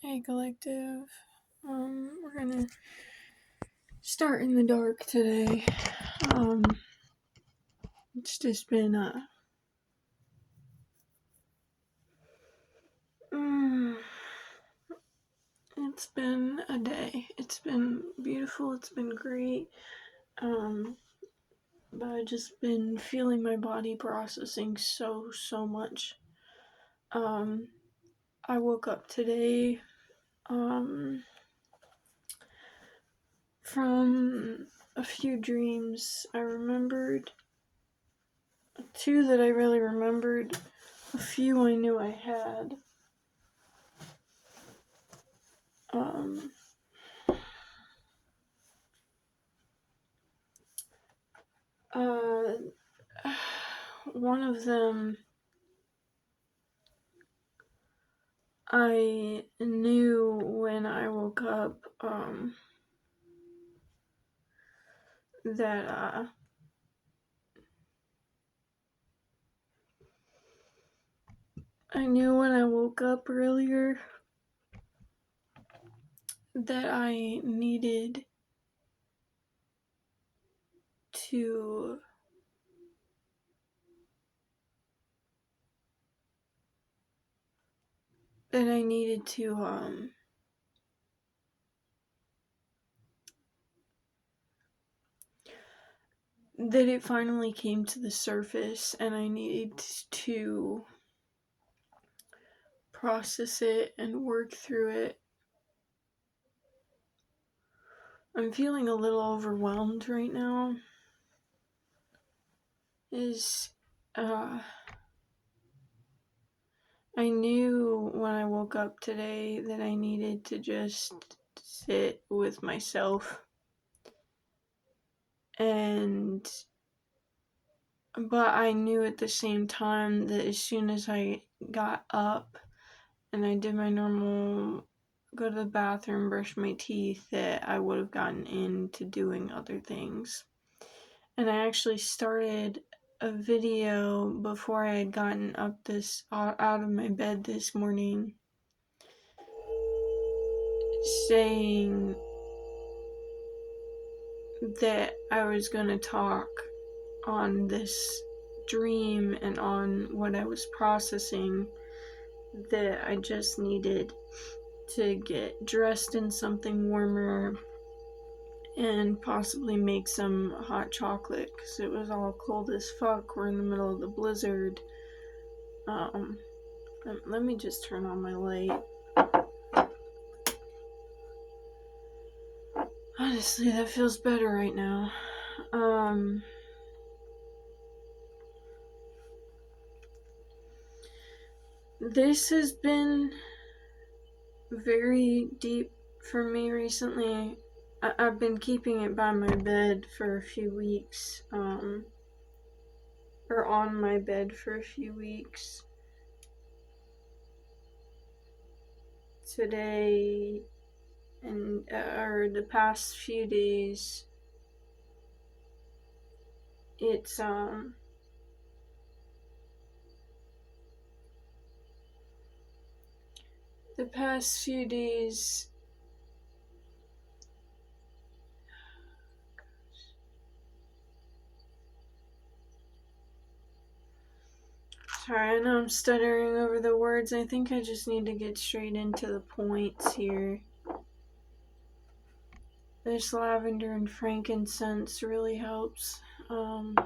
Hey collective, we're gonna start in the dark today. It's just been it's been a day. It's been beautiful. It's been great. But I've just been feeling my body processing so much. I woke up today, from a few dreams. I remembered two that I really remembered. A few I knew I had. One of them, I knew when I woke up, that, I knew when I woke up earlier that I needed to that it finally came to the surface and I needed to process it and work through it. I'm feeling a little overwhelmed right now. I knew when I woke up today that I needed to just sit with myself, but I knew at the same time that as soon as I got up and I did my normal go to the bathroom, brush my teeth, that I would have gotten into doing other things. And I actually started a video before I had gotten up out of my bed this morning, saying that I was gonna talk on this dream and on what I was processing, that I just needed to get dressed in something warmer and possibly make some hot chocolate because it was all cold as fuck. We're in the middle of the blizzard. Let me just turn on my light. Honestly, that feels better right now. This has been very deep for me recently. I've been keeping it by my bed for a few weeks, or on my bed for a few weeks. Today, or the past few days, it's, the past few days, sorry, I know I'm stuttering over the words. I think I just need to get straight into the points here. This lavender and frankincense really helps. Okay.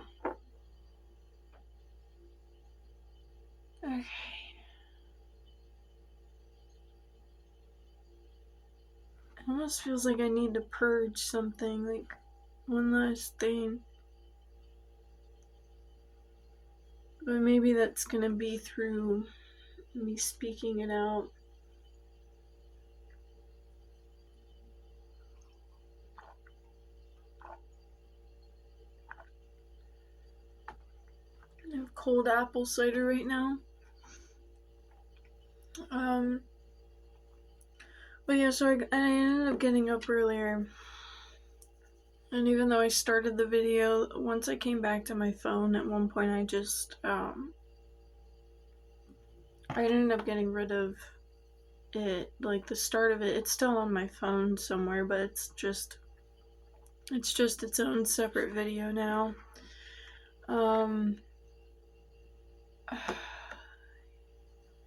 It almost feels like I need to purge something, like one last thing. But maybe that's gonna be through me speaking it out. I have cold apple cider right now. But yeah, so I ended up getting up earlier. And even though I started the video, once I came back to my phone, at one point I just, I ended up getting rid of like the start of it, it's still on my phone somewhere, but it's just its own separate video now. I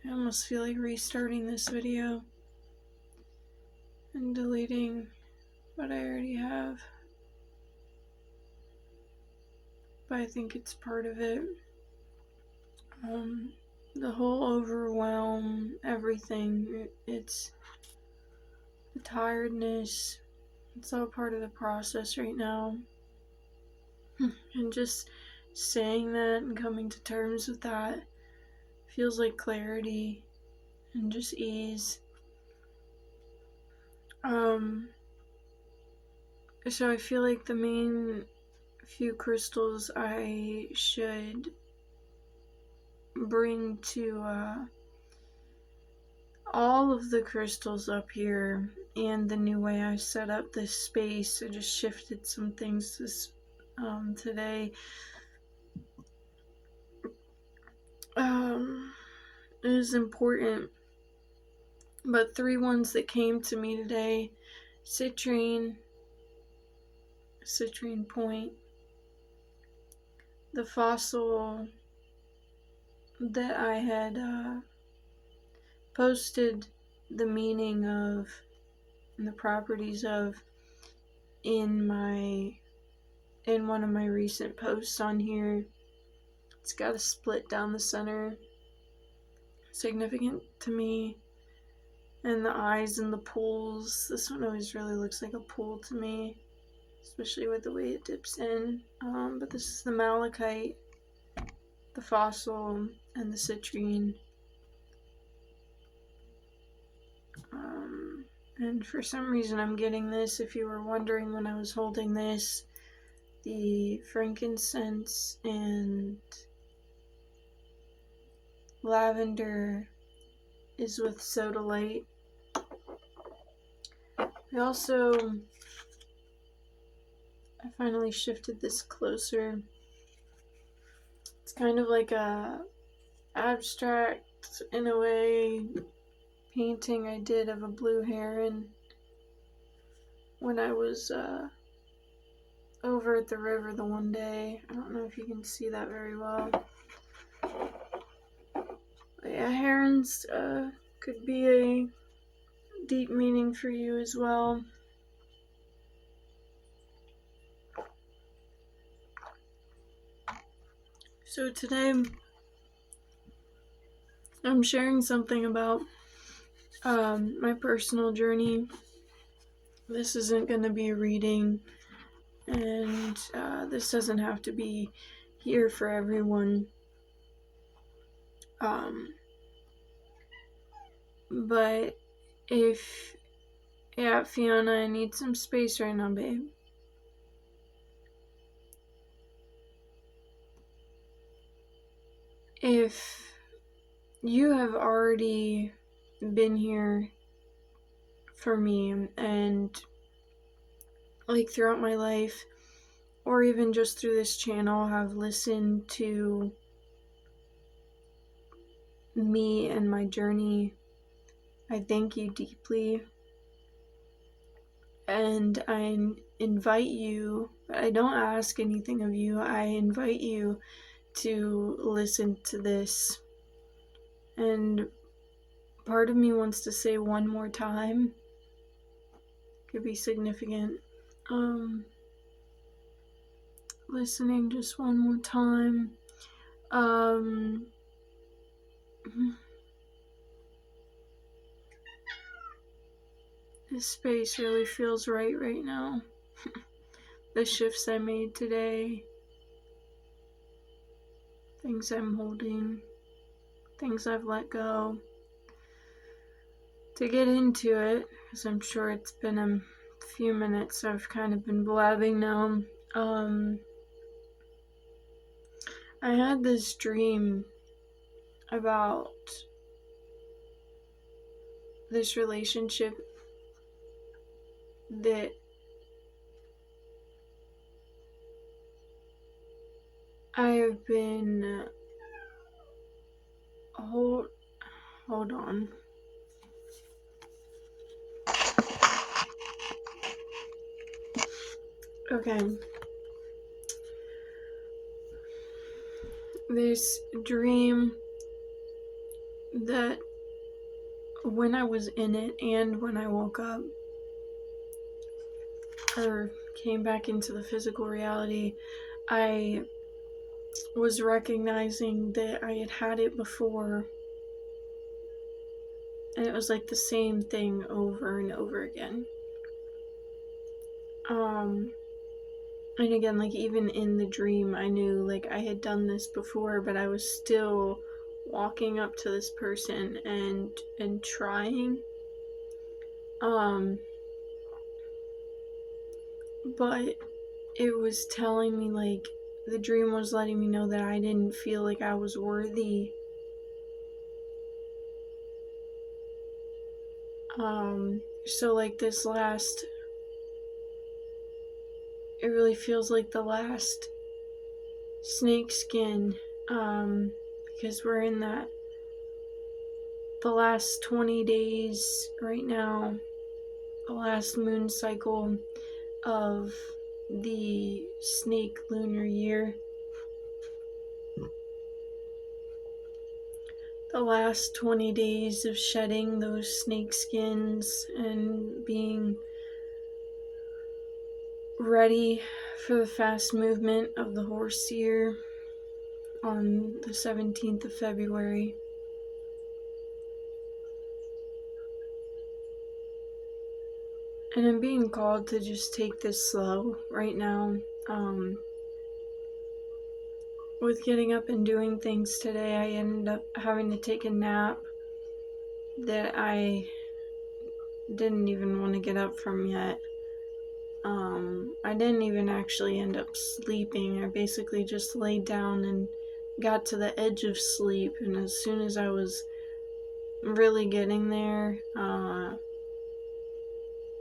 almost feel like restarting this video and deleting what I already have, but I think it's part of it. The whole overwhelm, everything, it's the tiredness, it's all part of the process right now. And just saying that and coming to terms with that feels like clarity and just ease. So I feel like the main few crystals I should bring to all of the crystals up here, and the new way I set up this space, I just shifted some things today. Is important, but 3 ones that came to me today: citrine point, the fossil that I had posted the meaning of and the properties of in one of my recent posts on here. It's got a split down the center, significant to me, and the eyes and the pools. This one always really looks like a pool to me, especially with the way it dips in. But this is the malachite, the fossil, and the citrine. And for some reason I'm getting this, if you were wondering when I was holding this, the frankincense and lavender is with sodalite. I finally shifted this closer. It's kind of like a abstract, in a way, painting I did of a blue heron when I was over at the river the one day. I don't know if you can see that very well. But yeah, herons could be a deep meaning for you as well. So today I'm sharing something about my personal journey. This isn't going to be a reading, and this doesn't have to be here for everyone. But Fiona, I need some space right now, babe. If you have already been here for me, and like throughout my life, or even just through this channel, have listened to me and my journey, I thank you deeply. And I invite you, I don't ask anything of you, I invite you to listen to this. And part of me wants to say one more time. Could be significant. Listening just one more time. This space really feels right now. The shifts I made today, things I'm holding, things I've let go. To get into it, because I'm sure it's been a few minutes, I've kind of been blabbing now. I had this dream about this relationship that I have been hold on. Okay. This dream that when I was in it and when I woke up or came back into the physical reality, I was recognizing that I had it before, and it was like the same thing over and over again. And again, like even in the dream, I knew like I had done this before, but I was still walking up to this person and trying. But it was telling me, like, the dream was letting me know that I didn't feel like I was worthy. So like this last, it really feels like the last snake skin, because we're in that, the last 20 days right now, the last moon cycle of the snake lunar year. The last 20 days of shedding those snake skins and being ready for the fast movement of the horse year on the 17th of February. And I'm being called to just take this slow right now. With getting up and doing things today, I ended up having to take a nap that I didn't even want to get up from yet. I didn't even actually end up sleeping. I basically just laid down and got to the edge of sleep, and as soon as I was really getting there, I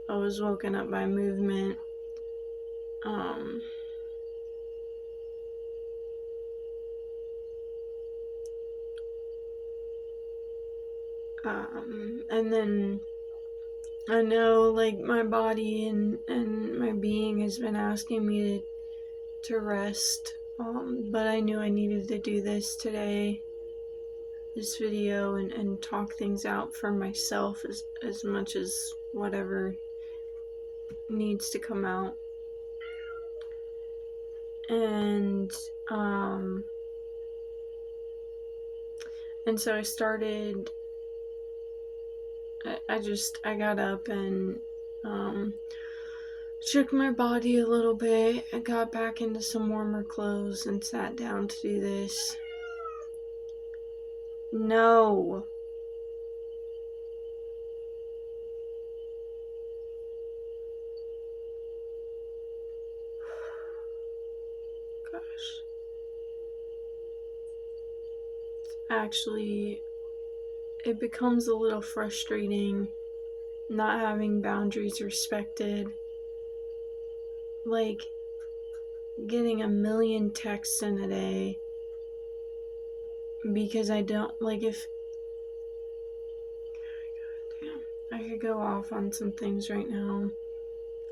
was woken up by movement. And then I know, like, my body and my being has been asking me to rest, but I knew I needed to do this today, this video, and talk things out for myself as much as whatever needs to come out. And so I started, I got up and shook my body a little bit. I got back into some warmer clothes and sat down to do this. No. Gosh. Actually, it becomes a little frustrating not having boundaries respected. Like, getting a million texts in a day because I don't, like, if I could go off on some things right now,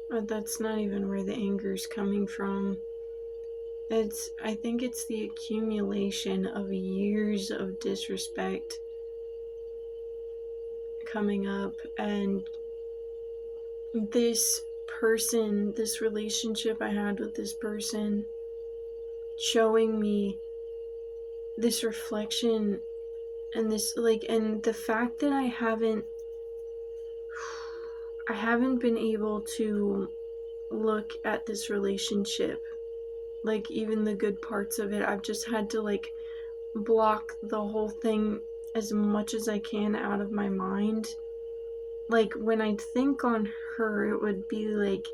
but that's not even where the anger's coming from. I think it's the accumulation of years of disrespect coming up, and this person, this relationship I had with this person, showing me this reflection and this, like, and the fact that I haven't been able to look at this relationship, like, even the good parts of it. I've just had to, like, block the whole thing as much as I can out of my mind. Like, when I think on her, it would be like,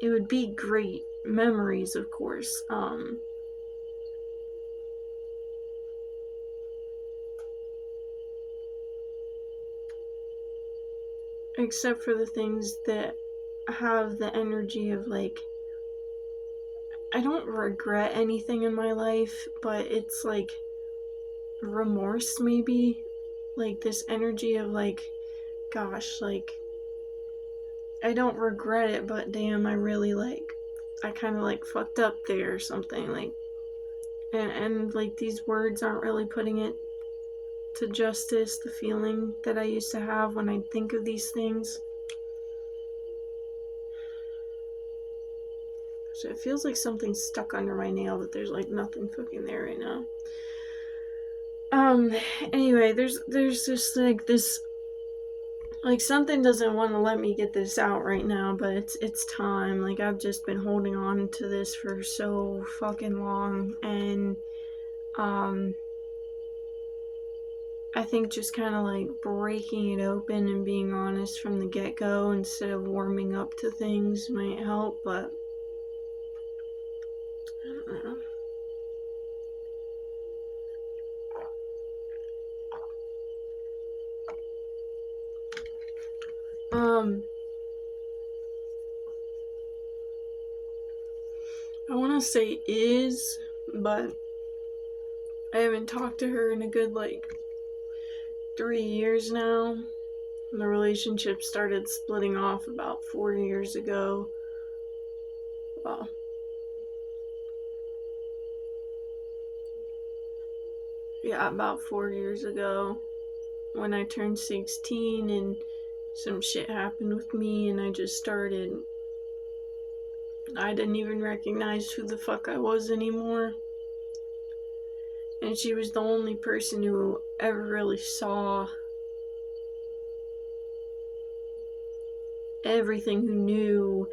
it would be great memories, of course. Except for the things that have the energy of, like, I don't regret anything in my life, but it's like remorse, maybe. Like, this energy of, like, gosh, like, I don't regret it, but damn, I really, like, I kind of like fucked up there or something, like, and like these words aren't really putting it to justice, the feeling that I used to have when I think of these things. So it feels like something's stuck under my nail, but there's like nothing fucking there right now. Anyway, there's just like this, like something doesn't want to let me get this out right now, but it's time. Like I've just been holding on to this for so fucking long, and I think just kind of like breaking it open and being honest from the get-go instead of warming up to things might help, but I don't know. I want to say is, but I haven't talked to her in a good like 3 years now. The relationship started splitting off about 4 years ago. Well, yeah, about 4 years ago when I turned 16 and some shit happened with me, and I didn't even recognize who the fuck I was anymore. And she was the only person who ever really saw everything, who knew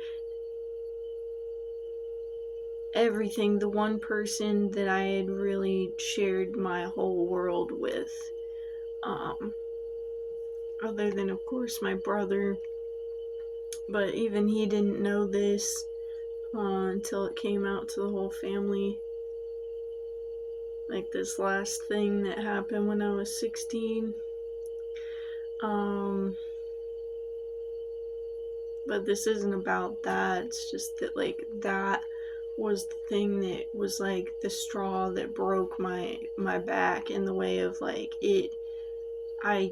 everything, the one person that I had really shared my whole world with. Other than, of course, my brother. But even he didn't know this until it came out to the whole family. Like this last thing that happened when I was 16. But this isn't about that. It's just that, like, that was the thing that was like the straw that broke my back, in the way of like it. I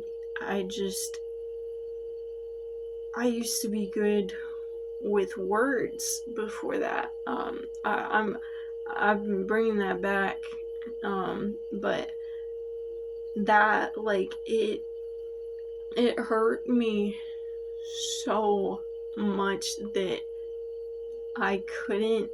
used to be good with words before that. I've been bringing that back, but that, like, it hurt me so much that I couldn't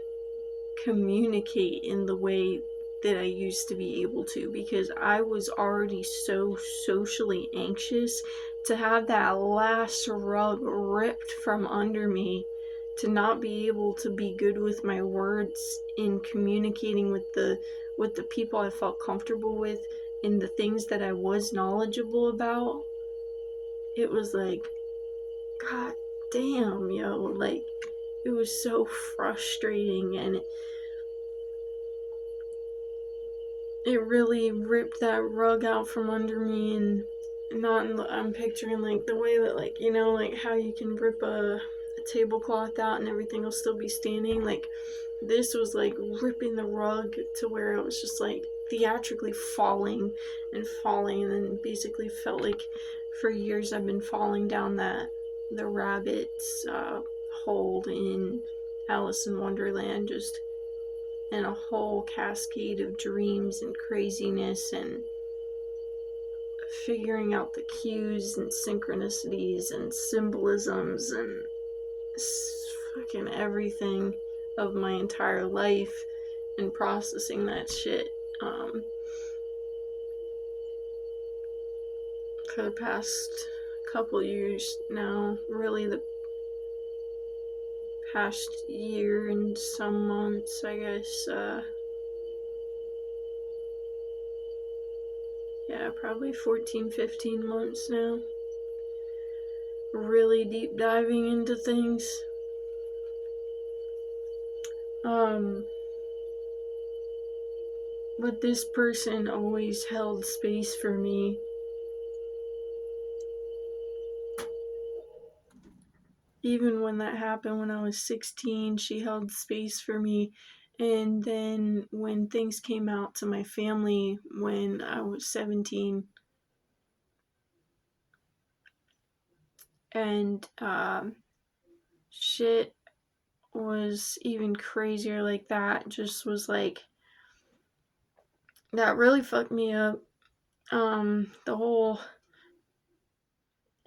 communicate in the way that I used to be able to, because I was already so socially anxious. To have that last rug ripped from under me, to not be able to be good with my words in communicating with the people I felt comfortable with, in the things that I was knowledgeable about, it was like, god damn, yo, like, it was so frustrating, and it really ripped that rug out from under me. And not in the, I'm picturing like the way that, like, you know, like how you can rip a tablecloth out and everything will still be standing. Like, this was like ripping the rug to where it was just like theatrically falling and falling, and then basically felt like for years I've been falling down the rabbit's hole in Alice in Wonderland, just in a whole cascade of dreams and craziness, and figuring out the cues and synchronicities and symbolisms and fucking everything of my entire life, and processing that shit for the past couple years now. Really, the past year and some months, I guess. Yeah, probably 14, 15 months now. Really deep diving into things. But this person always held space for me. Even when that happened when I was 16, she held space for me. And then when things came out to my family when I was 17, and shit was even crazier. Like, that just was like, that really fucked me up. The whole,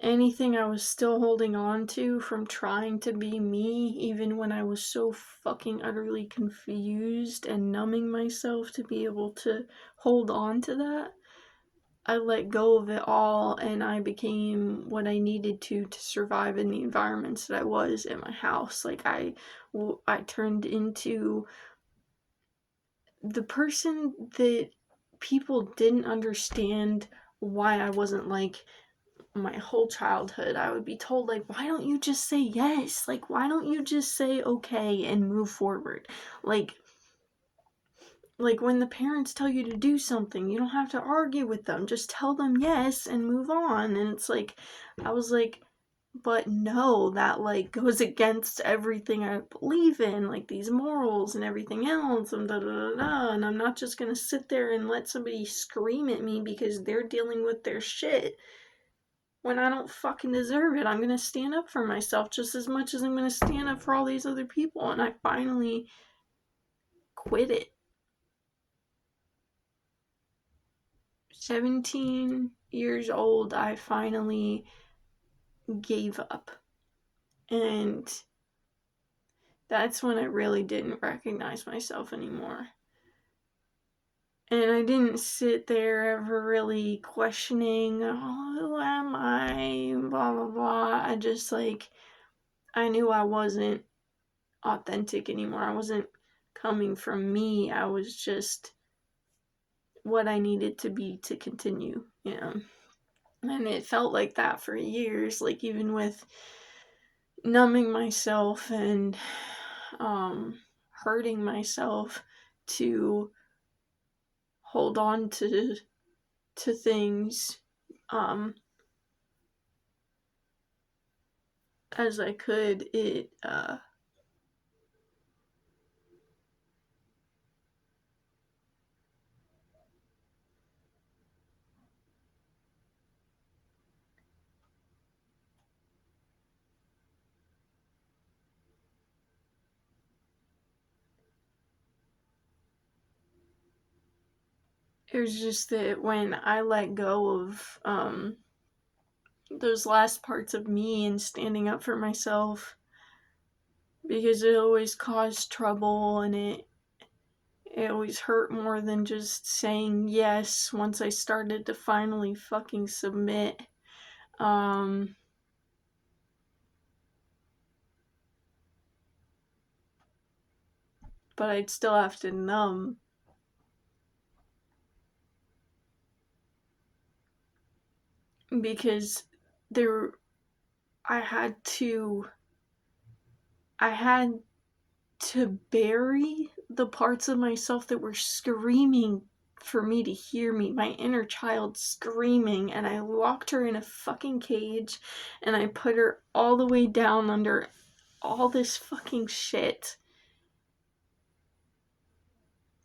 anything I was still holding on to from trying to be me, even when I was so fucking utterly confused and numbing myself to be able to hold on to that, I let go of it all and I became what I needed to survive in the environments that I was in my house. Like, I turned into the person that people didn't understand why I wasn't like my whole childhood. I would be told, like, why don't you just say yes? Like, why don't you just say okay and move forward? Like when the parents tell you to do something, you don't have to argue with them. Just tell them yes and move on. And it's like, I was like, but no, that like goes against everything I believe in, like these morals and everything else, and da da da da. And I'm not just gonna sit there and let somebody scream at me because they're dealing with their shit when I don't fucking deserve it. I'm gonna stand up for myself just as much as I'm gonna stand up for all these other people. And I finally quit it. 17 years old, I finally gave up. And that's when I really didn't recognize myself anymore. And I didn't sit there ever really questioning, oh, who am I? Blah, blah, blah. I just, like, I knew I wasn't authentic anymore. I wasn't coming from me. I was just what I needed to be to continue, you know? And it felt like that for years, like, even with numbing myself and hurting myself to hold on to things as I could. It was just that when I let go of those last parts of me and standing up for myself, because it always caused trouble, and it always hurt more than just saying yes once I started to finally fucking submit. Um, but I'd still have to numb because there I had to I had to bury the parts of myself that were screaming for me to hear me, my inner child screaming, and I locked her in a fucking cage and I put her all the way down under all this fucking shit.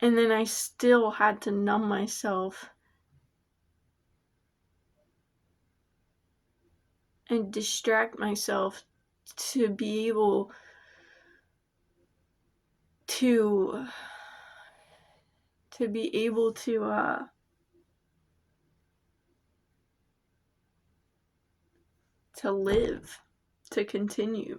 And then I still had to numb myself and distract myself to be able to to be able to live, to continue.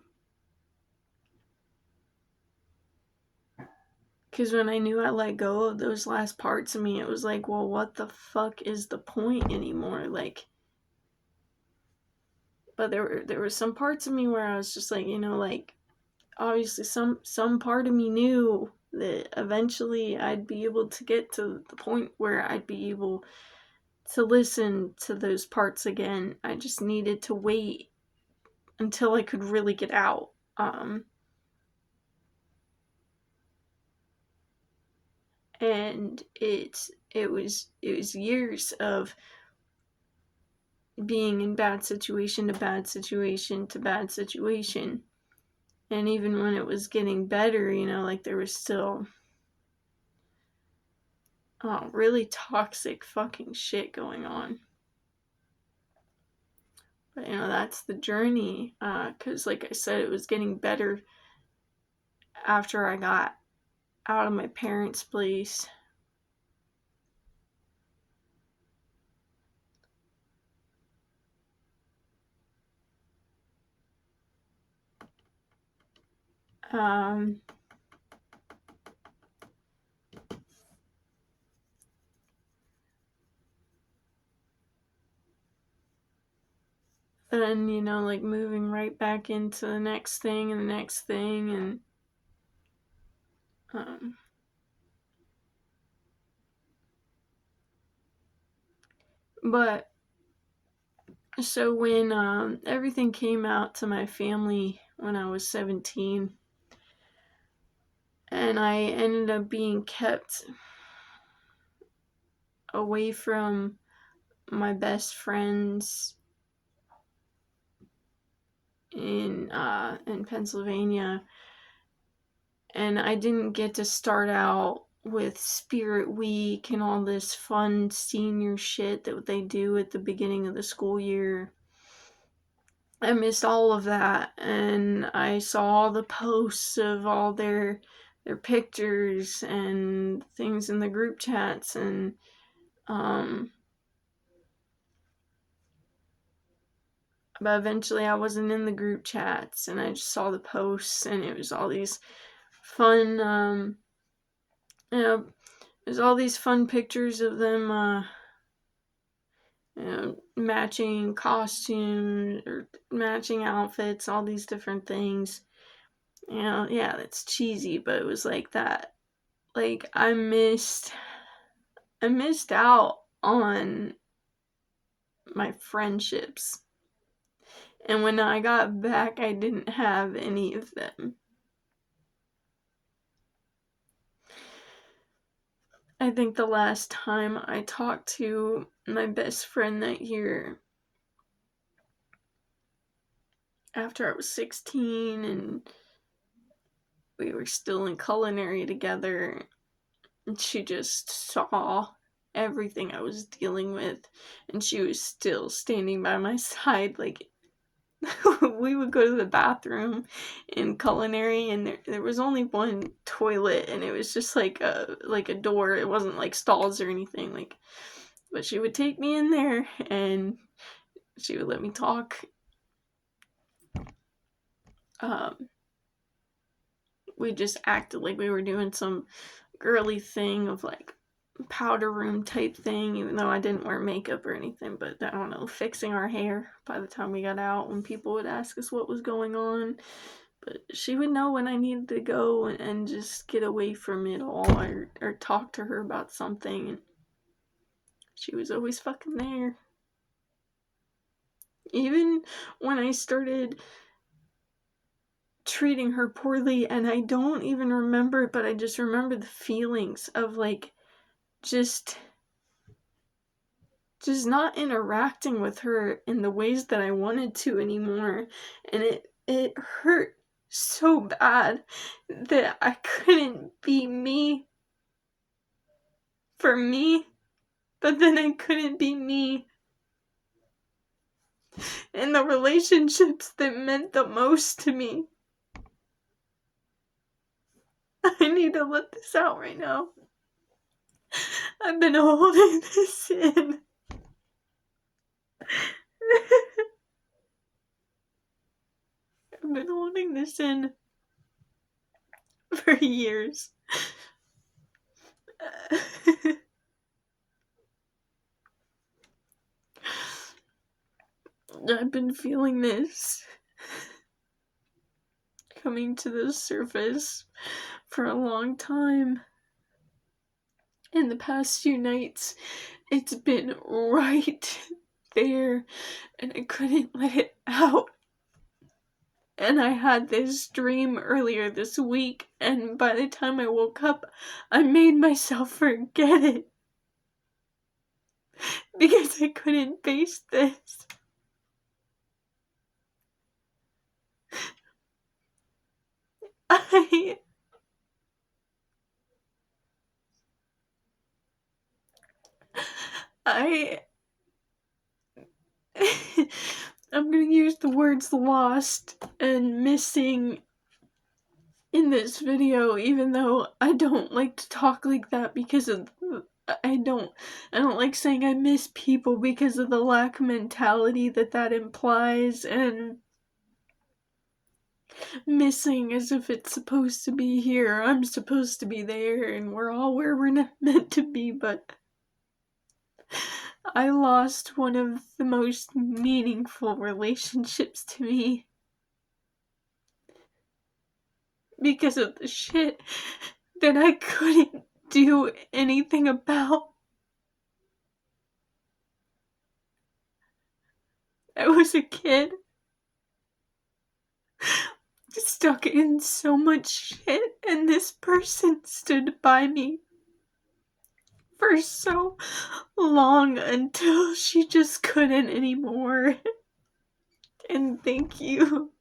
Because when I knew I let go of those last parts of me, it was like, well, what the fuck is the point anymore? Like, but there were some parts of me where I was just like, you know, like, obviously some part of me knew that eventually I'd be able to get to the point where I'd be able to listen to those parts again. I just needed to wait until I could really get out. And it was years of being in bad situation to bad situation to bad situation. And even when it was getting better, you know, like there was still really toxic fucking shit going on. But you know, that's the journey. Because like I said, it was getting better after I got out of my parents' place. Um, and, you know, like moving right back into the next thing and the next thing. And, um, but so when everything came out to my family when I was 17, and I ended up being kept away from my best friends in Pennsylvania, and I didn't get to start out with Spirit Week and all this fun senior shit that they do at the beginning of the school year. I missed all of that, and I saw all the posts of all their pictures and things in the group chats, and um but eventually I wasn't in the group chats, and I just saw the posts, and it was all these fun you know there's all these fun pictures of them matching costumes or matching outfits, all these different things. Yeah, that's cheesy, but it was like that. Like I missed out on my friendships. And when I got back, I didn't have any of them. I think the last time I talked to my best friend that year, after I was 16 and we were still in culinary together, and she just saw everything I was dealing with, and she was still standing by my side. Like, we would go to the bathroom in culinary, and there was only one toilet, and it was just like a door. It wasn't like stalls or anything. Like, but she would take me in there, and she would let me talk. Um, we just acted like we were doing some girly thing of like powder room type thing, even though I didn't wear makeup or anything. But I don't know, fixing our hair by the time we got out when people would ask us what was going on. But she would know when I needed to go and just get away from it all, or talk to her about something. And she was always fucking there. Even when I started treating her poorly, and I don't even remember it, but I just remember the feelings of like just not interacting with her in the ways that I wanted to anymore. And it hurt so bad that I couldn't be me for me, but then I couldn't be me in the relationships that meant the most to me. I need to let this out right now. I've been holding this in. I've been holding this in for years. I've been feeling this coming to the surface for a long time. In the past few nights, it's been right there, and I couldn't let it out. And I had this dream earlier this week, and by the time I woke up, I made myself forget it. Because I couldn't face this. I I I'm gonna use the words lost and missing in this video, even though I don't like to talk like that because of I don't like saying I miss people because of the lack mentality that implies, and missing as if it's supposed to be here, I'm supposed to be there, and we're all where we're not meant to be. But I lost one of the most meaningful relationships to me because of the shit that I couldn't do anything about. I was a kid stuck in so much shit, and this person stood by me for so long until she just couldn't anymore. And thank you.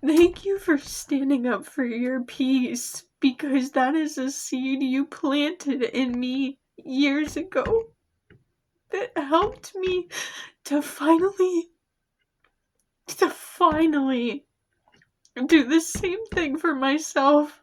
Thank you for standing up for your peace, because that is a seed you planted in me years ago that helped me to finally do the same thing for myself.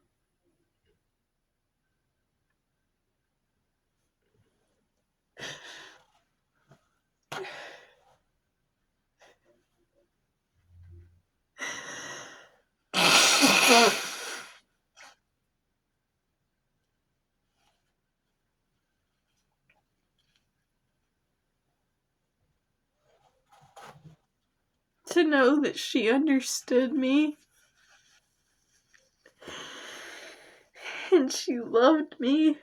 To know that she understood me and she loved me.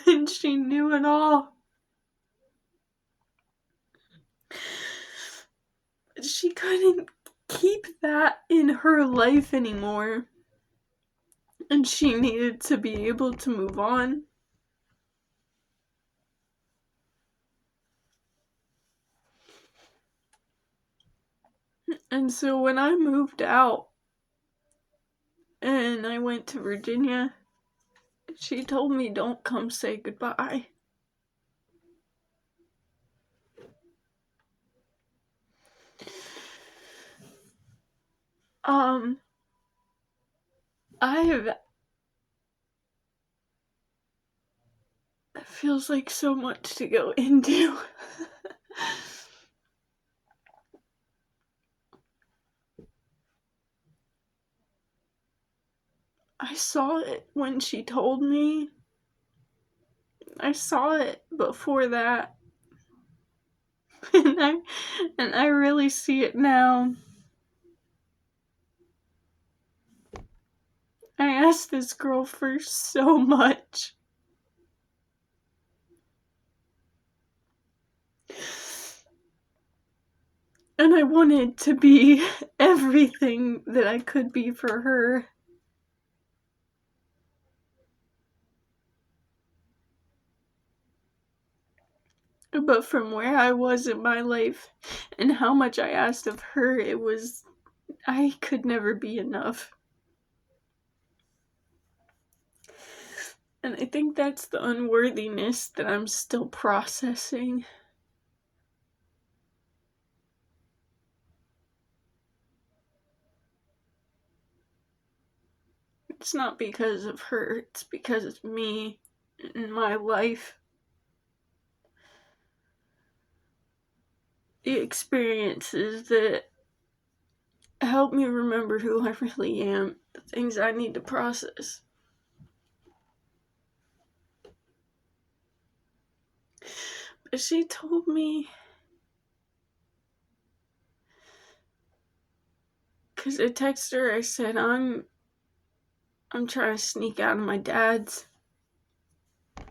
And she knew it all. She couldn't keep that in her life anymore. And she needed to be able to move on. And so when I moved out and I went to Virginia, she told me, don't come say goodbye. It feels like so much to go into. I saw it when she told me. I saw it before that. and I really see it now. I asked this girl for so much. And I wanted to be everything that I could be for her. But from where I was in my life and how much I asked of her, I could never be enough. And I think that's the unworthiness that I'm still processing. It's not because of her, it's because of me and my life. The experiences that help me remember who I really am, the things I need to process. But she told me, because I texted her, I said, I'm trying to sneak out of my dad's. I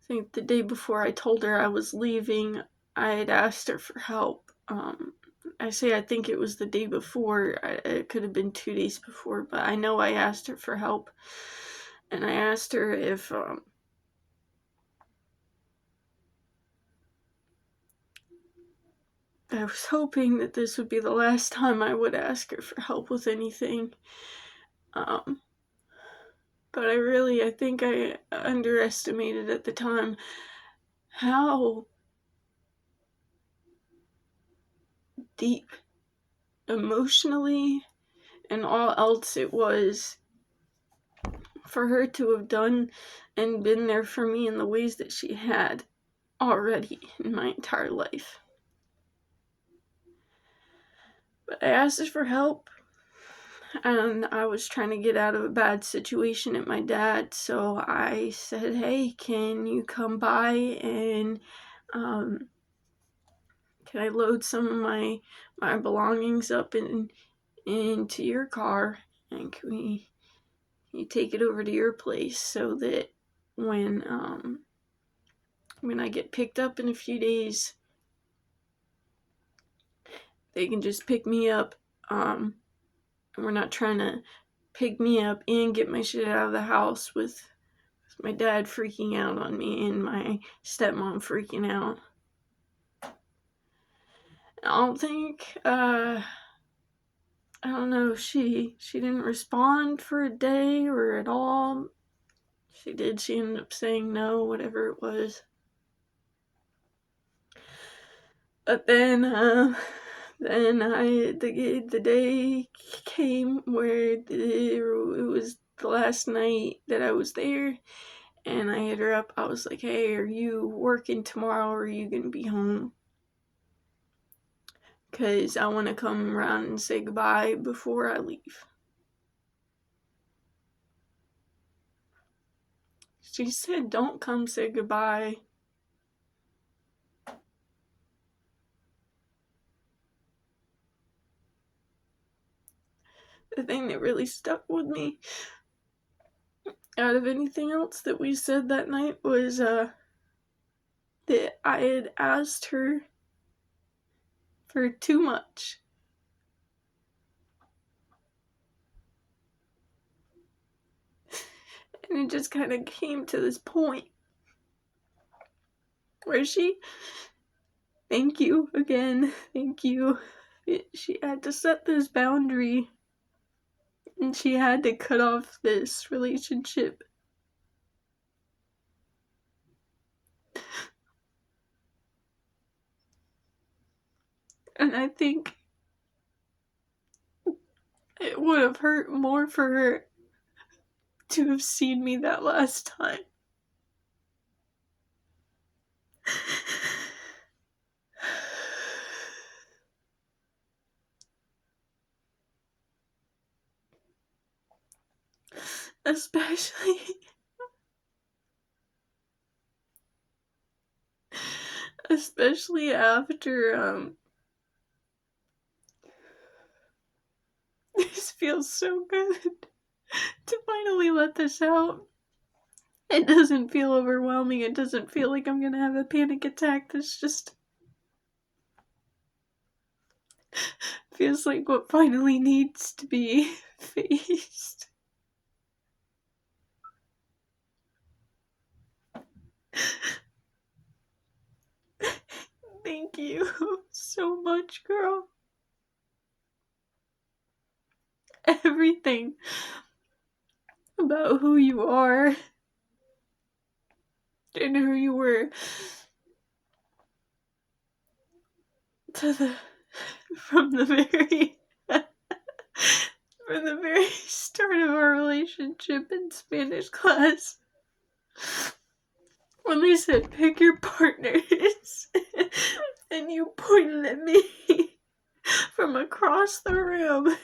think the day before I told her I was leaving, I had asked her for help. I think it was the day before. It could have been 2 days before, but I know I asked her for help. And I asked her if I was hoping that this would be the last time I would ask her for help with anything. But I think I underestimated at the time how deep emotionally and all else it was for her to have done and been there for me in the ways that she had already in my entire life. But I asked her for help, and I was trying to get out of a bad situation at my dad's, so I said, hey, can you come by and can I load some of my belongings up into your car, and can you take it over to your place so that when I get picked up in a few days, they can just pick me up. And we're not trying to pick me up and get my shit out of the house with my dad freaking out on me and my stepmom freaking out. I don't think, I don't know, she didn't respond for a day or at all. She ended up saying no, whatever it was. But then the day came where it was the last night that I was there, and I hit her up. I was like, hey, are you working tomorrow, or are you gonna be home? Because I want to come around and say goodbye before I leave. She said, don't come say goodbye. The thing that really stuck with me out of anything else that we said that night was that I had asked her for too much. And it just kind of came to this point where thank you again, thank you. She had to set this boundary, and she had to cut off this relationship. And I think it would have hurt more for her to have seen me that last time. Especially after this feels so good to finally let this out. It doesn't feel overwhelming. It doesn't feel like I'm gonna have a panic attack. This just feels like what finally needs to be faced. Thank you so much, girl. Everything about who you are and who you were from the very start of our relationship in Spanish class, when they said pick your partners and you pointed at me from across the room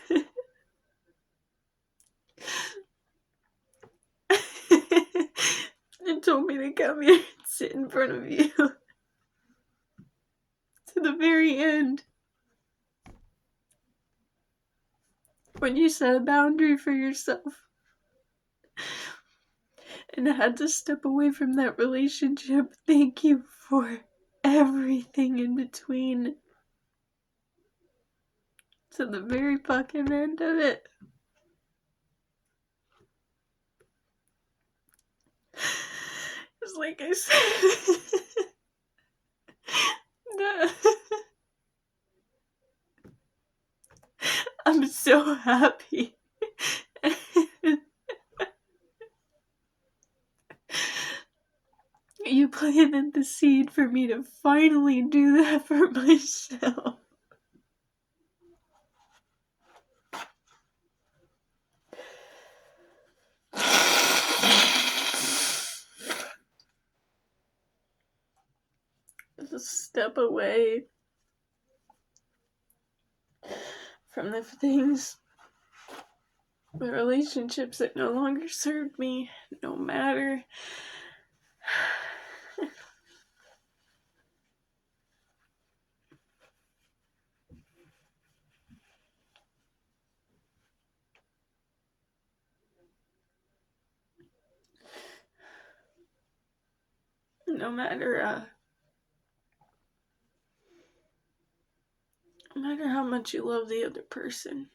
and told me to come here and sit in front of you to the very end, when you set a boundary for yourself and had to step away from that relationship. Thank you for everything in between to the very fucking end of it. It's like I said, I'm so happy You planted the seed for me to finally do that for myself. Just step away from the things, the relationships that no longer served me, no matter no matter no matter how much you love the other person,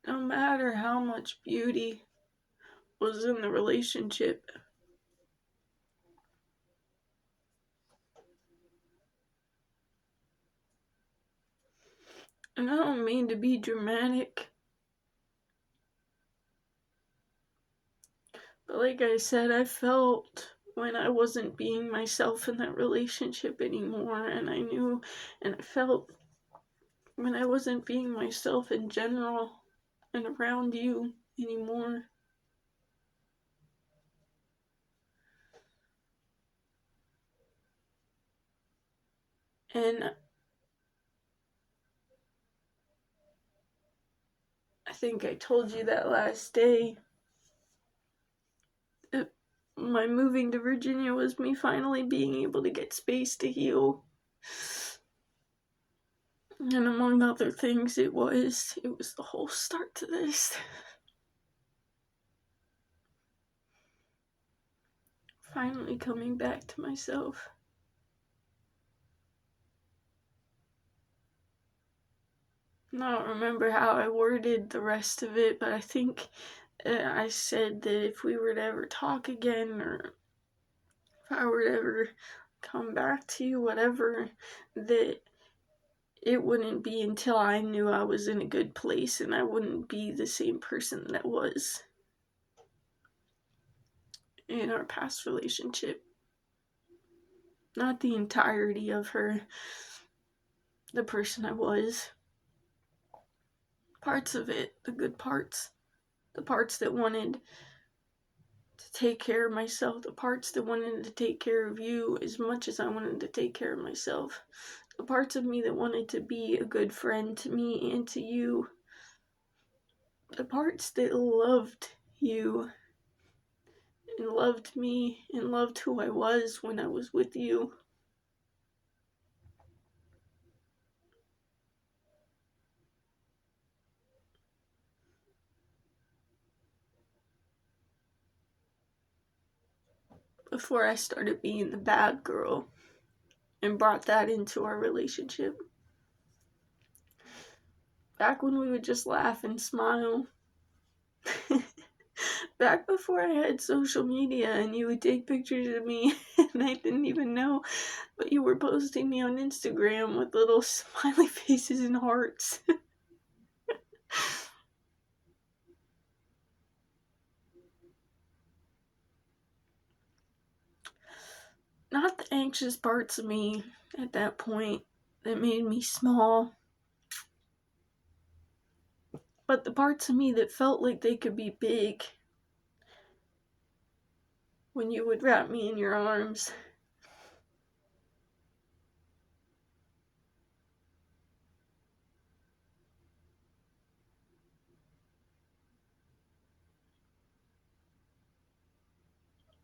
no matter how much beauty was in the relationship. And I don't mean to be dramatic, but like I said, I felt when I wasn't being myself in that relationship anymore, and I knew, and I felt when I wasn't being myself in general and around you anymore. And I think I told you that last day. My moving to Virginia was me finally being able to get space to heal. And among other things, it was the whole start to this. Finally coming back to myself. I don't remember how I worded the rest of it, but I think I said that if we were to ever talk again, or if I were to ever come back to you, whatever, that it wouldn't be until I knew I was in a good place and I wouldn't be the same person that was in our past relationship. Not the entirety of her, the person I was. Parts of it, the good parts. The parts that wanted to take care of myself. The parts that wanted to take care of you as much as I wanted to take care of myself. The parts of me that wanted to be a good friend to me and to you. The parts that loved you and loved me and loved who I was when I was with you. Before I started being the bad girl and brought that into our relationship. Back when we would just laugh and smile. Back before I had social media and you would take pictures of me and I didn't even know, but you were posting me on Instagram with little smiley faces and hearts. Not the anxious parts of me at that point that made me small, but the parts of me that felt like they could be big when you would wrap me in your arms.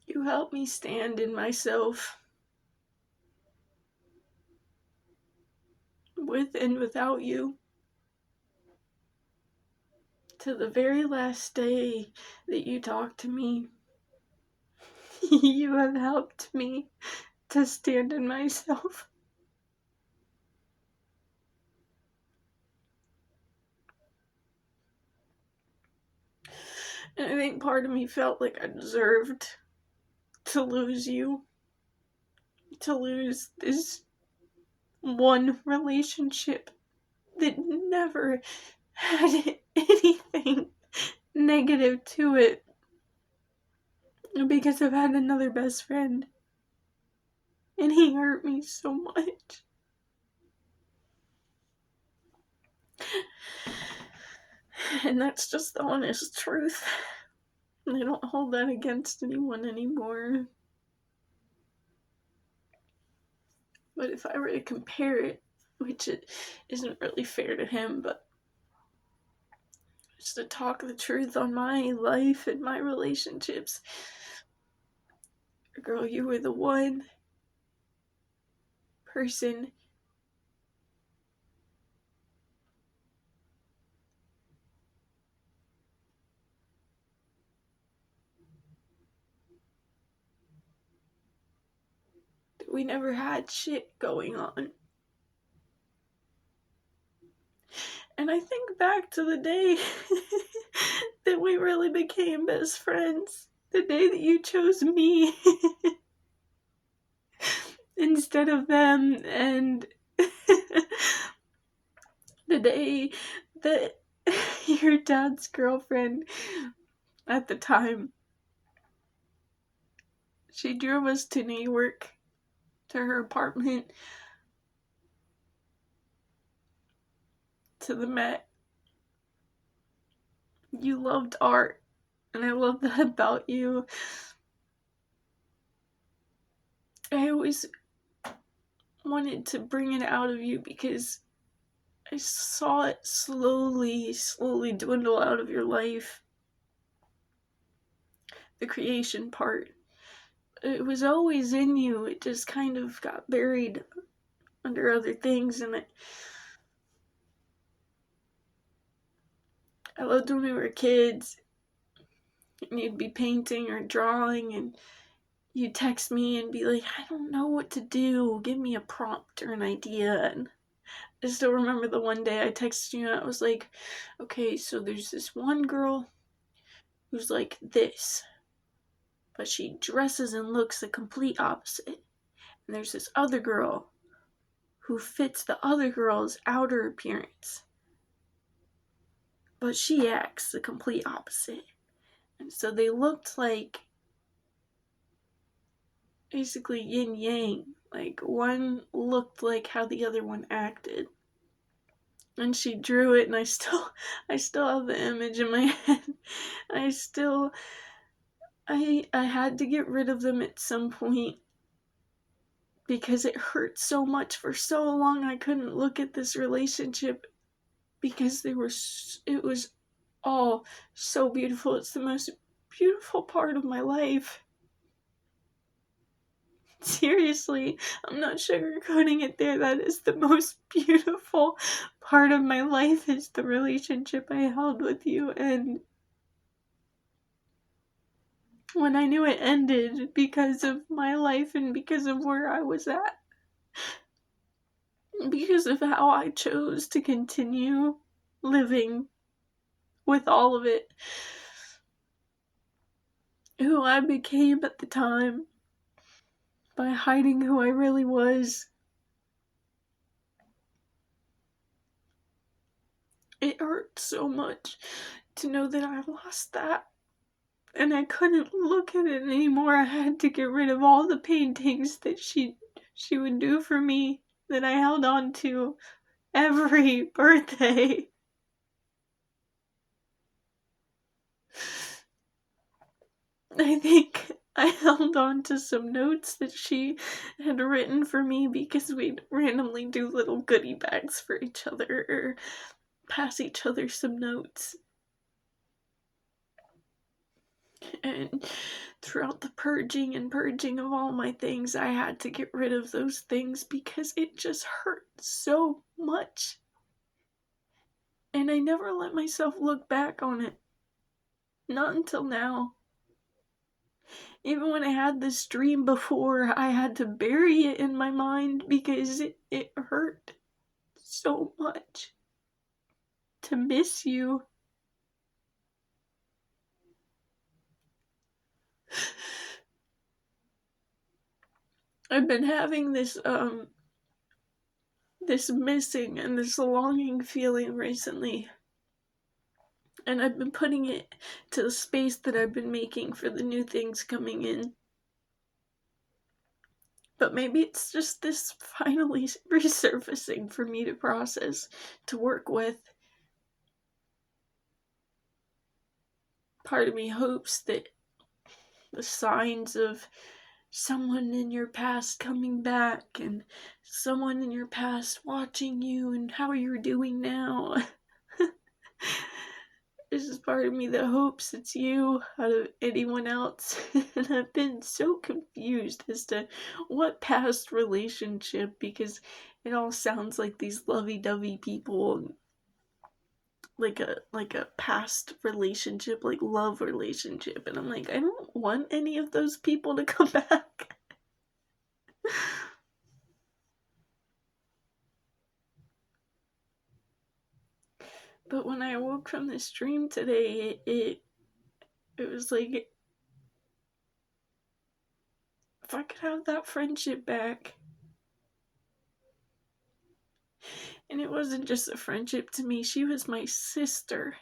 You helped me stand in myself, with and without you. To the very last day that you talked to me, you have helped me to stand in myself. And I think part of me felt like I deserved to lose you, to lose this one relationship that never had anything negative to it. because I've had another best friend, and he hurt me so much. And that's just the honest truth. I don't hold that against anyone anymore. But if I were to compare it, which it isn't really fair to him, but just to talk the truth on my life and my relationships, girl, you were the one person that we never had shit going on. And I think back to the day that we really became best friends. The day that you chose me instead of them, and the day that your dad's girlfriend at the time, she drove us to New York, to her apartment, to the Met. You loved art, and I love that about you. I always wanted to bring it out of you because I saw it slowly dwindle out of your life. The creation part. It was always in you. It just kind of got buried under other things, and I loved when we were kids, and you'd be painting or drawing, and you'd text me and be like, I don't know what to do. Give me a prompt or an idea. And I still remember the one day I texted you and I was like, okay, so there's this one girl who's like this, but she dresses and looks the complete opposite. And there's this other girl who fits the other girl's outer appearance, but she acts the complete opposite. And so they looked like basically yin yang. Like one looked like how the other one acted. And she drew it, and I still have the image in my head. I had to get rid of them at some point because it hurt so much. For so long I couldn't look at this relationship because it was all so beautiful. It's the most beautiful part of my life. Seriously, I'm not sugarcoating it there. That is the most beautiful part of my life, is the relationship I held with you. And when I knew it ended because of my life and because of where I was at, because of how I chose to continue living with all of it, who I became at the time by hiding who I really was, it hurt so much to know that I lost that. And I couldn't look at it anymore. I had to get rid of all the paintings that she would do for me, that I held on to every birthday. I think I held on to some notes that she had written for me because we'd randomly do little goodie bags for each other or pass each other some notes. And throughout the purging of all my things, I had to get rid of those things because it just hurt so much. And I never let myself look back on it. Not until now. Even when I had this dream before, I had to bury it in my mind because it hurt so much to miss you. I've been having this missing and this longing feeling recently. And I've been putting it to the space that I've been making for the new things coming in. But maybe it's just this finally resurfacing for me to process, to work with. Part of me hopes that the signs of someone in your past coming back and someone in your past watching you and how you're doing now. This is part of me that hopes it's you out of anyone else. And I've been so confused as to what past relationship, because it all sounds like these lovey-dovey people, like a past relationship, like love relationship. And I'm like, I don't want any of those people to come back. But when I awoke from this dream today, it was like, if I could have that friendship back. And it wasn't just a friendship to me, she was my sister.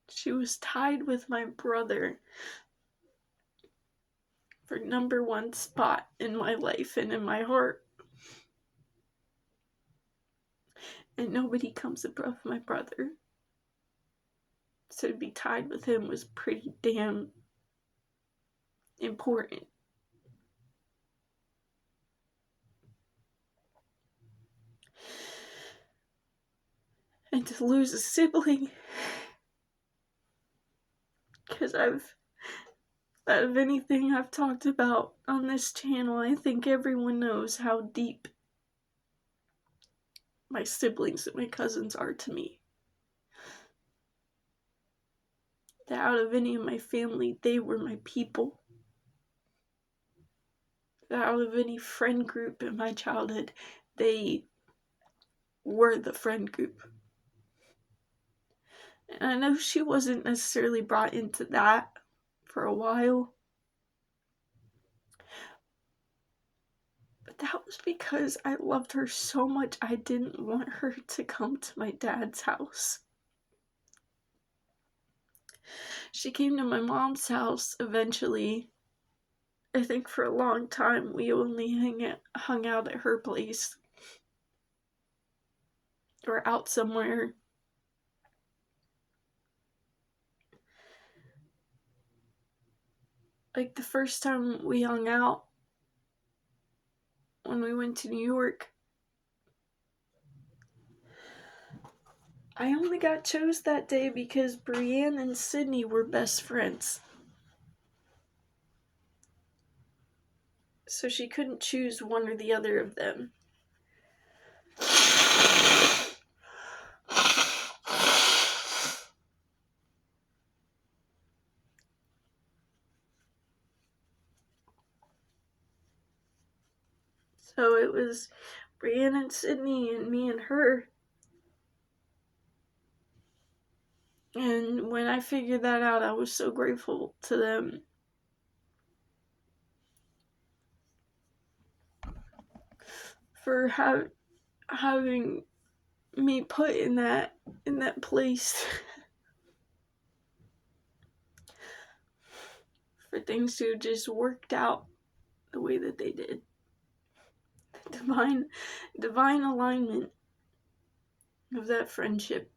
She was tied with my brother for #1 spot in my life and in my heart. And nobody comes above my brother. So to be tied with him was pretty damn important. And to lose a sibling, because out of anything I've talked about on this channel, I think everyone knows how deep my siblings and my cousins are to me. That out of any of my family, they were my people. That out of any friend group in my childhood, they were the friend group. And I know she wasn't necessarily brought into that for a while. But that was because I loved her so much I didn't want her to come to my dad's house. She came to my mom's house eventually. I think for a long time we only hung out at her place. Or out somewhere. Like the first time we hung out, when we went to New York, I only got chose that day because Brienne and Sydney were best friends. So she couldn't choose one or the other of them. So it was Brienne and Sydney and me and her. And when I figured that out, I was so grateful to them. For having me put in that place. For things to have just worked out the way that they did. Divine alignment of that friendship.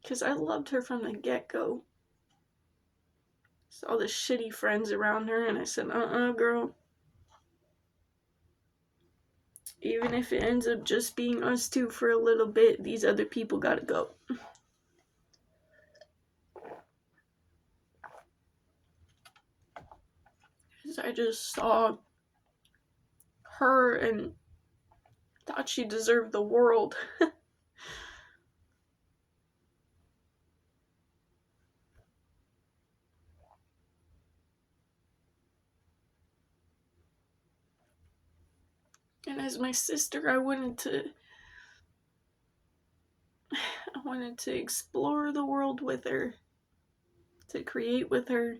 Because I loved her from the get-go. Saw the shitty friends around her and I said, girl. Even if it ends up just being us two for a little bit, these other people gotta go. Because I just saw her and thought she deserved the world. And as my sister, I wanted to explore the world with her, to create with her.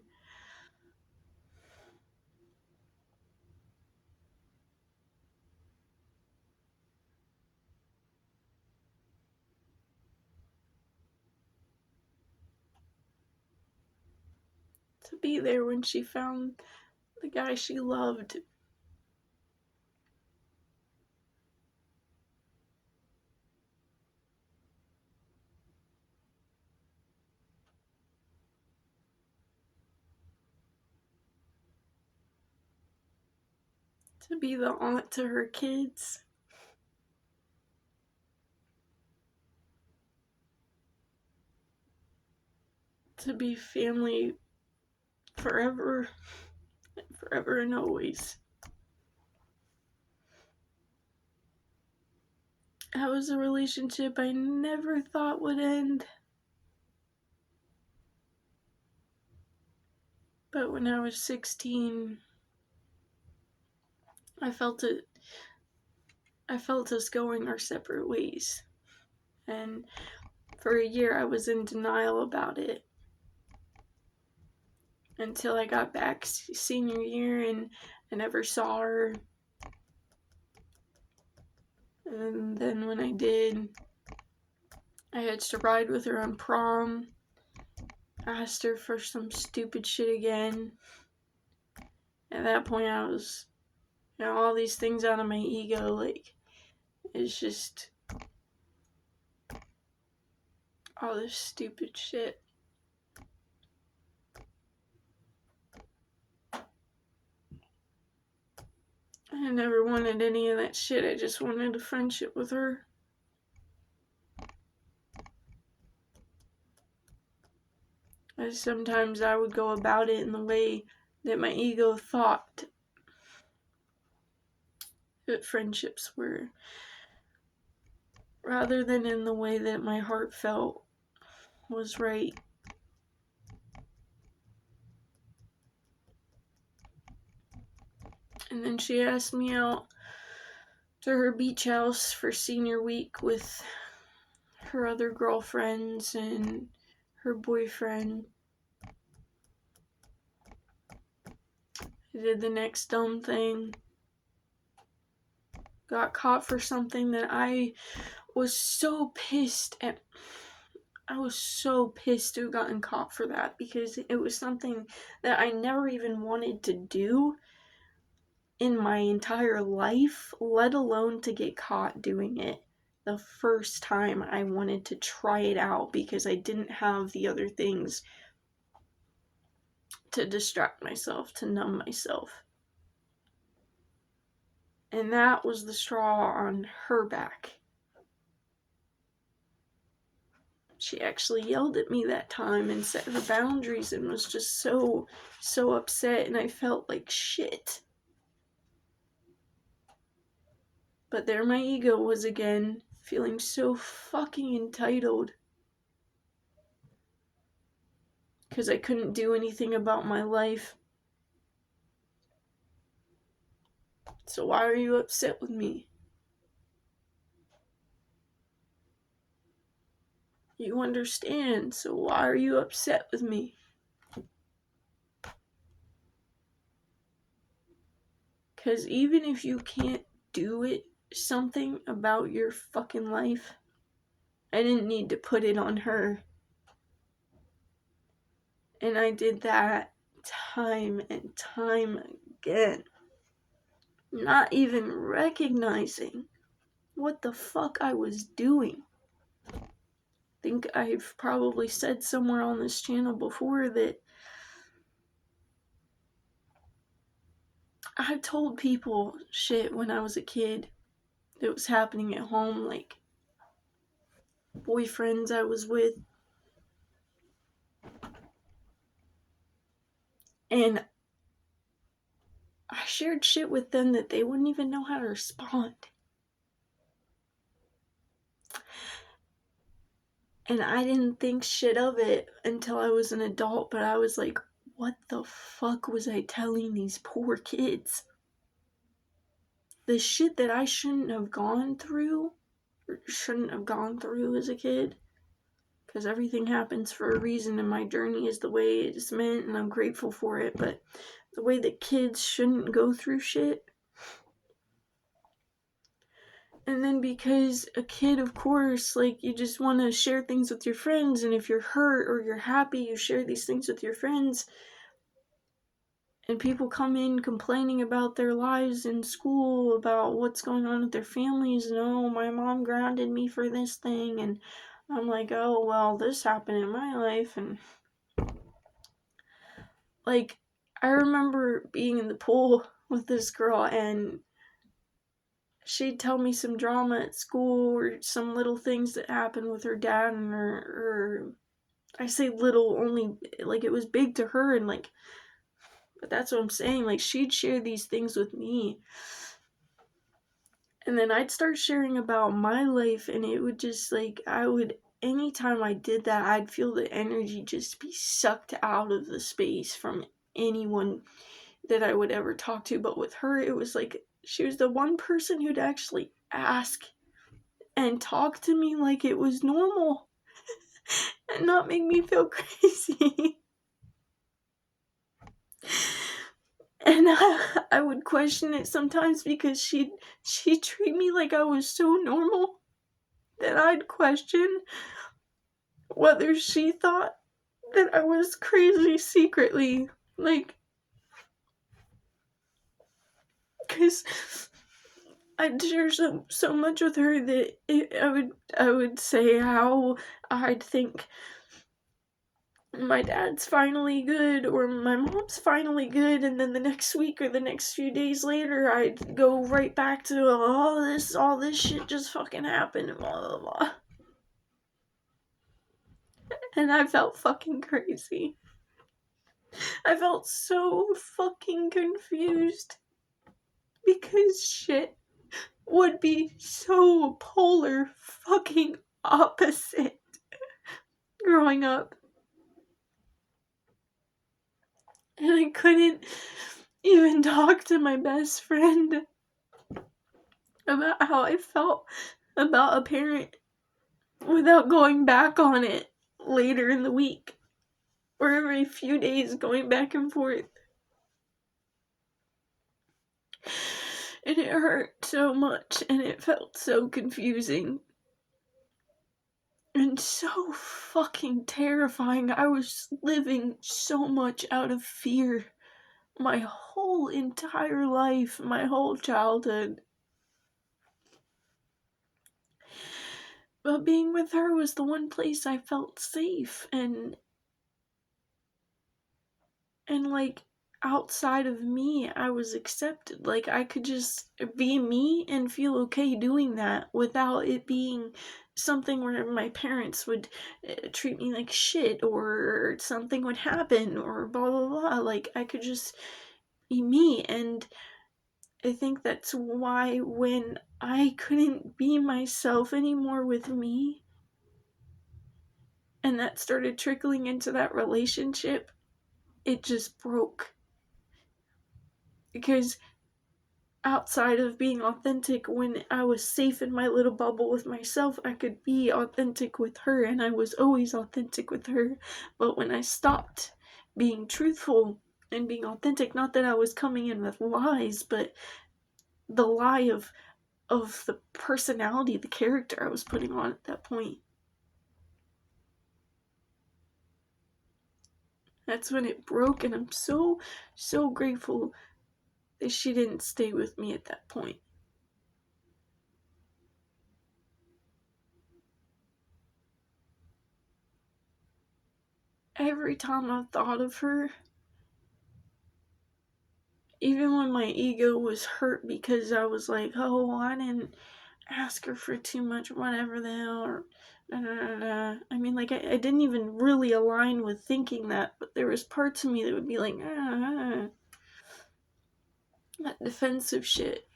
to be there when she found the guy she loved. To be the aunt to her kids. To be family forever, forever and always. That was a relationship I never thought would end. But when I was 16, I felt us going our separate ways. And for a year I was in denial about it. Until I got back senior year and I never saw her. And then when I did, I had to ride with her on prom. Asked her for some stupid shit again. At that point I was, all these things out of my ego, like, it's just all this stupid shit. I never wanted any of that shit. I just wanted a friendship with her. And sometimes I would go about it in the way that my ego thought that friendships were, rather than in the way that my heart felt was right. And then she asked me out to her beach house for senior week with her other girlfriends and her boyfriend. I did the next dumb thing. Got caught for something that I was so pissed at. I was so pissed to have gotten caught for that because it was something that I never even wanted to do in my entire life, let alone to get caught doing it the first time I wanted to try it out because I didn't have the other things to distract myself, to numb myself. And that was the straw on her back. She actually yelled at me that time and set her boundaries and was just so upset, and I felt like shit. But there my ego was again, feeling so fucking entitled. Because I couldn't do anything about my life. So why are you upset with me? You understand, so why are you upset with me? Because even if you can't do something about your fucking life, I didn't need to put it on her. And I did that time and time again. Not even recognizing what the fuck I was doing. I think I've probably said somewhere on this channel before that I told people shit when I was a kid that was happening at home, like boyfriends I was with. And I shared shit with them that they wouldn't even know how to respond. And I didn't think shit of it until I was an adult, but I was like, what the fuck was I telling these poor kids? The shit that I shouldn't have gone through, or shouldn't have gone through as a kid. Because everything happens for a reason, and my journey is the way it's meant, and I'm grateful for it. But the way that kids shouldn't go through shit. And then because a kid, of course, like, you just want to share things with your friends, and if you're hurt or you're happy, you share these things with your friends. and people come in complaining about their lives in school, about what's going on with their families, and oh, my mom grounded me for this thing, and I'm like, oh, well, this happened in my life, and like, I remember being in the pool with this girl, and she'd tell me some drama at school, or some little things that happened with her dad, and her I say little only, like, it was big to her, and like, but that's what I'm saying, like, she'd share these things with me, and then I'd start sharing about my life, and it would just, like, anytime I did that, I'd feel the energy just be sucked out of the space from anyone that I would ever talk to. But with her, it was like she was the one person who'd actually ask and talk to me like it was normal and not make me feel crazy. And I would question it sometimes, because she'd treat me like I was so normal that I'd question whether she thought that I was crazy secretly. Like, because I'd share so much with her that I would say how I'd think my dad's finally good, or my mom's finally good, and then the next week or the next few days later, I'd go right back to all this shit just fucking happened, and blah blah blah. And I felt fucking crazy. I felt so fucking confused, because shit would be so polar fucking opposite growing up. And I couldn't even talk to my best friend about how I felt about a parent without going back on it later in the week, or every few days, going back and forth. And it hurt so much, and it felt so confusing and so fucking terrifying. I was living so much out of fear my whole entire life, my whole childhood. But being with her was the one place I felt safe, and like, outside of me, I was accepted. Like, I could just be me and feel okay doing that without it being something where my parents would treat me like shit, or something would happen, or blah blah blah. Like, I could just be me. And I think that's why when I couldn't be myself anymore with me, and that started trickling into that relationship, it just broke. Because outside of being authentic, when I was safe in my little bubble with myself, I could be authentic with her, and I was always authentic with her. But when I stopped being truthful and being authentic, not that I was coming in with lies, but the lie of the personality, the character I was putting on at that point, that's when it broke. And I'm so grateful that she didn't stay with me at that point. Every time I thought of her, even when my ego was hurt because I was like, oh, I didn't ask her for too much, whatever the hell, or I mean, like, I didn't even really align with thinking that, but there was parts of me that would be like, that defensive shit.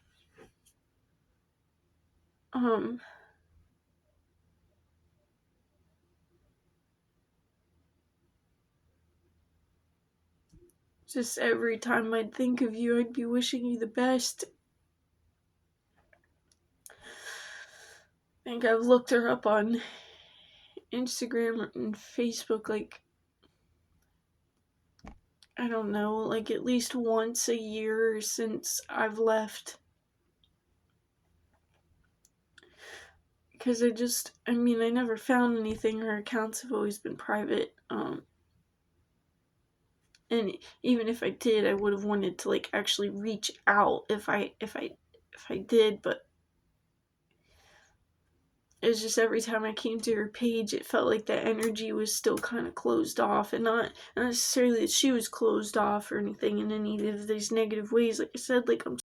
Just every time I'd think of you, I'd be wishing you the best. I think I've looked her up on Instagram and Facebook, like, I don't know, like at least once a year since I've left. Because I never found anything. Her accounts have always been private. And even if I did, I would have wanted to like actually reach out if I did, but it was just every time I came to her page, it felt like that energy was still kind of closed off, and not necessarily that she was closed off or anything in any of these negative ways. Like I said, like I'm